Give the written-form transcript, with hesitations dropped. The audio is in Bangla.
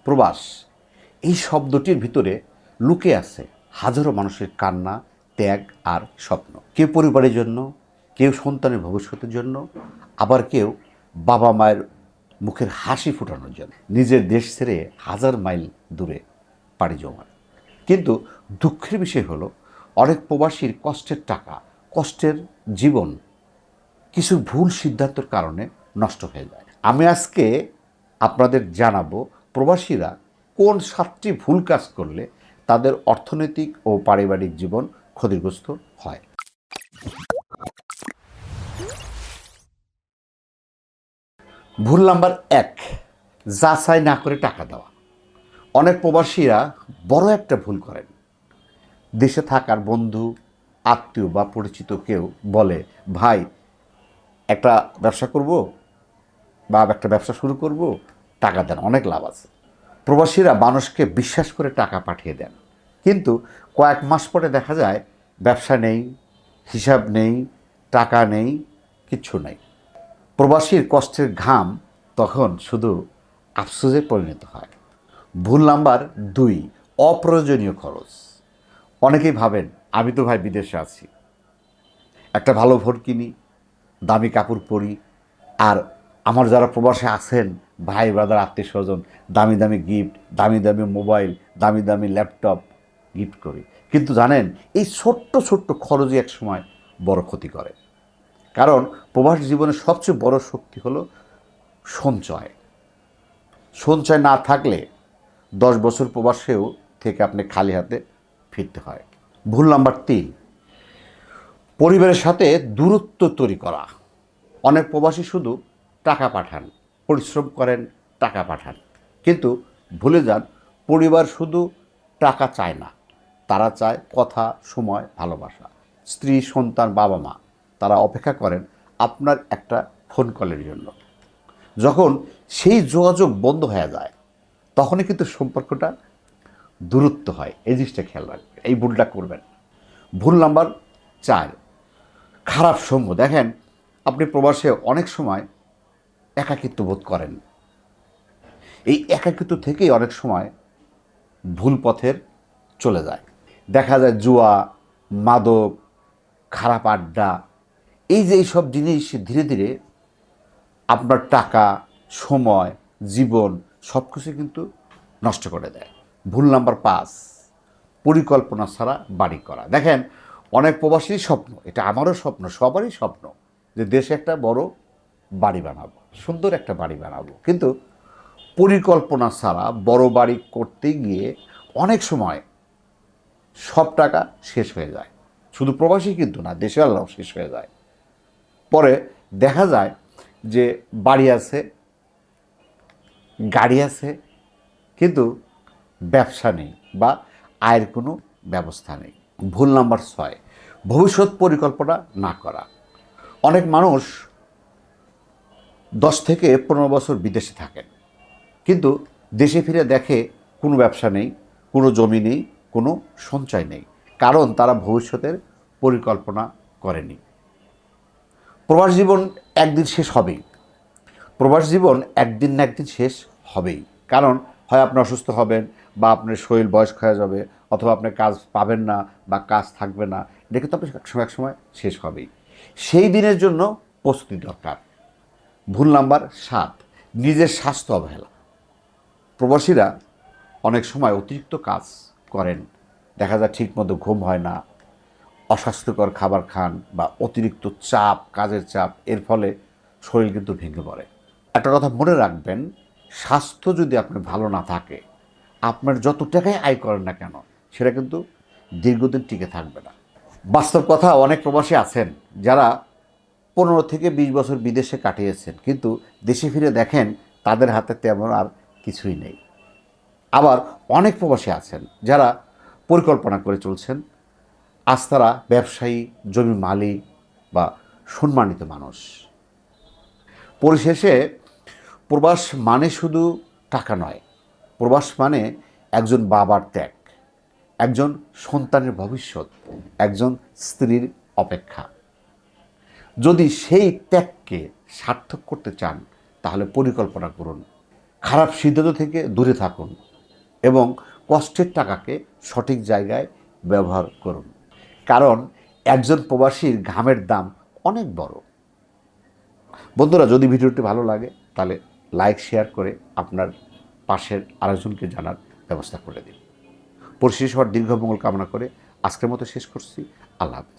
প্রবাস এই শব্দটির ভিতরে লুকে আছে হাজারো মানুষের কান্না, ত্যাগ আর স্বপ্ন। কেউ পরিবারের জন্য, কেউ সন্তানের ভবিষ্যতের জন্য, আবার কেউ বাবা মায়ের মুখের হাসি ফোটানোর জন্য নিজের দেশ ছেড়ে হাজার মাইল দূরে পাড়ি জমান। কিন্তু দুঃখের বিষয় হলো অনেক প্রবাসীর কষ্টের টাকা, কষ্টের জীবন কিছু ভুল সিদ্ধান্তের কারণে নষ্ট হয়ে যায়। আমি আজকে আপনাদের জানাবো প্রবাসীরা কোন 7টি ভুল কাজ করলে তাদের অর্থনৈতিক ও পারিবারিক জীবন ক্ষতিগ্রস্ত হয়। ভুল নাম্বার 1, যাচাই না করে টাকা দেওয়া। অনেক প্রবাসীরা বড় একটা ভুল করেন। দেশে থাকার বন্ধু, আত্মীয় বা পরিচিত কেউ বলে, ভাই একটা ব্যবসা করব বা একটা ব্যবসা শুরু করব, টাকা দেন, অনেক লাভ আছে। প্রবাসীরা মানুষকে বিশ্বাস করে টাকা পাঠিয়ে দেন, কিন্তু কয়েক মাস পরে দেখা যায় ব্যবসা নেই, হিসাব নেই, টাকা নেই, কিচ্ছু নেই। প্রবাসীর কষ্টের ঘাম তখন শুধু আফসোসে পরিণত হয়। ভুল নাম্বার 2, অপ্রয়োজনীয় খরচ। অনেকেই ভাবেন, আমি তো ভাই বিদেশে আছি, একটা ভালো ফোন কিনি, দামি কাপড় পরি, আর আমার যারা প্রবাসে আছেন ভাই ব্রাদার আত্মীয় স্বজন দামি দামি গিফট, দামি দামি মোবাইল, দামি দামি ল্যাপটপ গিফট করি। কিন্তু জানেন, এই ছোট্ট ছোট্ট খরচই এক সময় বড় ক্ষতি করে। কারণ প্রবাস জীবনের সবচেয়ে বড় শক্তি হলো সঞ্চয়। সঞ্চয় না থাকলে 10 বছর প্রবাসেও থেকে আপনি খালি হাতে ফিরতে হয়। ভুল নাম্বার 3, পরিবারের সাথে দূরত্ব তৈরি করা। অনেক প্রবাসী শুধু টাকা পাঠান, পরিশ্রম করেন, টাকা পাঠান, কিন্তু ভুলে যান পরিবার শুধু টাকা চায় না, তারা চায় কথা, সময়, ভালোবাসা। স্ত্রী, সন্তান, বাবা মা তারা অপেক্ষা করেন আপনার একটা ফোন কলের জন্য। যখন সেই যোগাযোগ বন্ধ হয়ে যায় তখনই কিন্তু সম্পর্কটা দূরত্ব হয়। এই জিনিসটা খেয়াল রাখবেন, এই ভুলটা করবেন। ভুল নাম্বার 4, খারাপ সঙ্গ। দেখেন, আপনি প্রবাসে অনেক সময় একাকিত্ব বোধ করেন। এই একাকিত্ব থেকেই অনেক সময় ভুল পথের চলে যায়। দেখা যায় জুয়া, মাদক, খারাপ আড্ডা, এই যে এইসব জিনিস ধীরে ধীরে আপনার টাকা, সময়, জীবন সব কিছু কিন্তু নষ্ট করে দেয়। ভুল নাম্বার 5, পরিকল্পনা ছাড়া বাড়ি করা। দেখেন, অনেক প্রবাসীর স্বপ্ন, এটা আমারও স্বপ্ন, সবারই স্বপ্ন, যে দেশে একটা বড় বাড়ি বানাবো, সুন্দর একটা বাড়ি বানাবো। কিন্তু পরিকল্পনা ছাড়া বড় বাড়ি করতে গিয়ে অনেক সময় সব টাকা শেষ হয়ে যায়। শুধু প্রবাসী কিন্তু না, দেশেওয়ালাও শেষ হয়ে যায়। পরে দেখা যায় যে বাড়ি আছে, গাড়ি আছে, কিন্তু ব্যবসা নেই বা আয়ের কোনো ব্যবস্থা নেই। ভুল নাম্বার 6, ভবিষ্যৎ পরিকল্পনা না করা। অনেক মানুষ 10 থেকে 15 বছর বিদেশে থাকেন, কিন্তু দেশে ফিরে দেখে কোনো ব্যবসা নেই, কোনো জমি নেই, কোনো সঞ্চয় নেই, কারণ তারা ভবিষ্যতের পরিকল্পনা করেনি। প্রবাস জীবন একদিন শেষ হবেই, প্রবাস জীবন একদিন না একদিন শেষ হবেই। কারণ হয় আপনি অসুস্থ হবেন, বা আপনার শরীর বয়স্ক হয়ে যাবে, অথবা আপনি কাজ পাবেন না বা কাজ থাকবে না। এটা কিন্তু আপনি এক সময় শেষ হবেই। সেই দিনের জন্য প্রস্তুতি দরকার। ভুল নাম্বার 7, নিজের স্বাস্থ্য অবহেলা। প্রবাসীরা অনেক সময় অতিরিক্ত কাজ করেন, দেখা যায় ঠিকমতো ঘুম হয় না, অস্বাস্থ্যকর খাবার খান, বা অতিরিক্ত চাপ, কাজের চাপ, এর ফলে শরীর কিন্তু ভেঙে পড়ে। একটা কথা মনে রাখবেন, স্বাস্থ্য যদি আপনার ভালো না থাকে, আপনার যত টাকাই আয় করেন না কেন, সেটা কিন্তু দীর্ঘদিন টিকে থাকবে না। বাস্তব কথা, অনেক প্রবাসী আছেন যারা 15 থেকে 20 বছর বিদেশে কাটিয়েছেন, কিন্তু দেশে ফিরে দেখেন তাদের হাতে তেমন আর কিছুই নেই। আবার অনেক প্রবাসী আছেন যারা পরিকল্পনা করে চলছেন, আজ তারা ব্যবসায়ী, জমি মালিক বা সম্মানিত মানুষ। পরিশেষে প্রবাস মানে শুধু টাকা নয়, প্রবাস মানে একজন বাবার ত্যাগ, একজন সন্তানের ভবিষ্যৎ, একজন স্ত্রীর অপেক্ষা। যদি সেই ত্যাগকে সার্থক করতে চান তাহলে পরিকল্পনা করুন, খারাপ সিদ্ধান্ত থেকে দূরে থাকুন এবং কষ্টের টাকাকে সঠিক জায়গায় ব্যবহার করুন, কারণ একজন প্রবাসীর ঘামের দাম অনেক বড়। বন্ধুরা, যদি ভিডিওটি ভালো লাগে তাহলে লাইক শেয়ার করে আপনার পাশের আরেকজনকে জানার ব্যবস্থা করে দিন। পরিশেষে সবার দীর্ঘ মঙ্গল কামনা করে আজকের মতো শেষ করছি। আল্লাহ হাফেজ।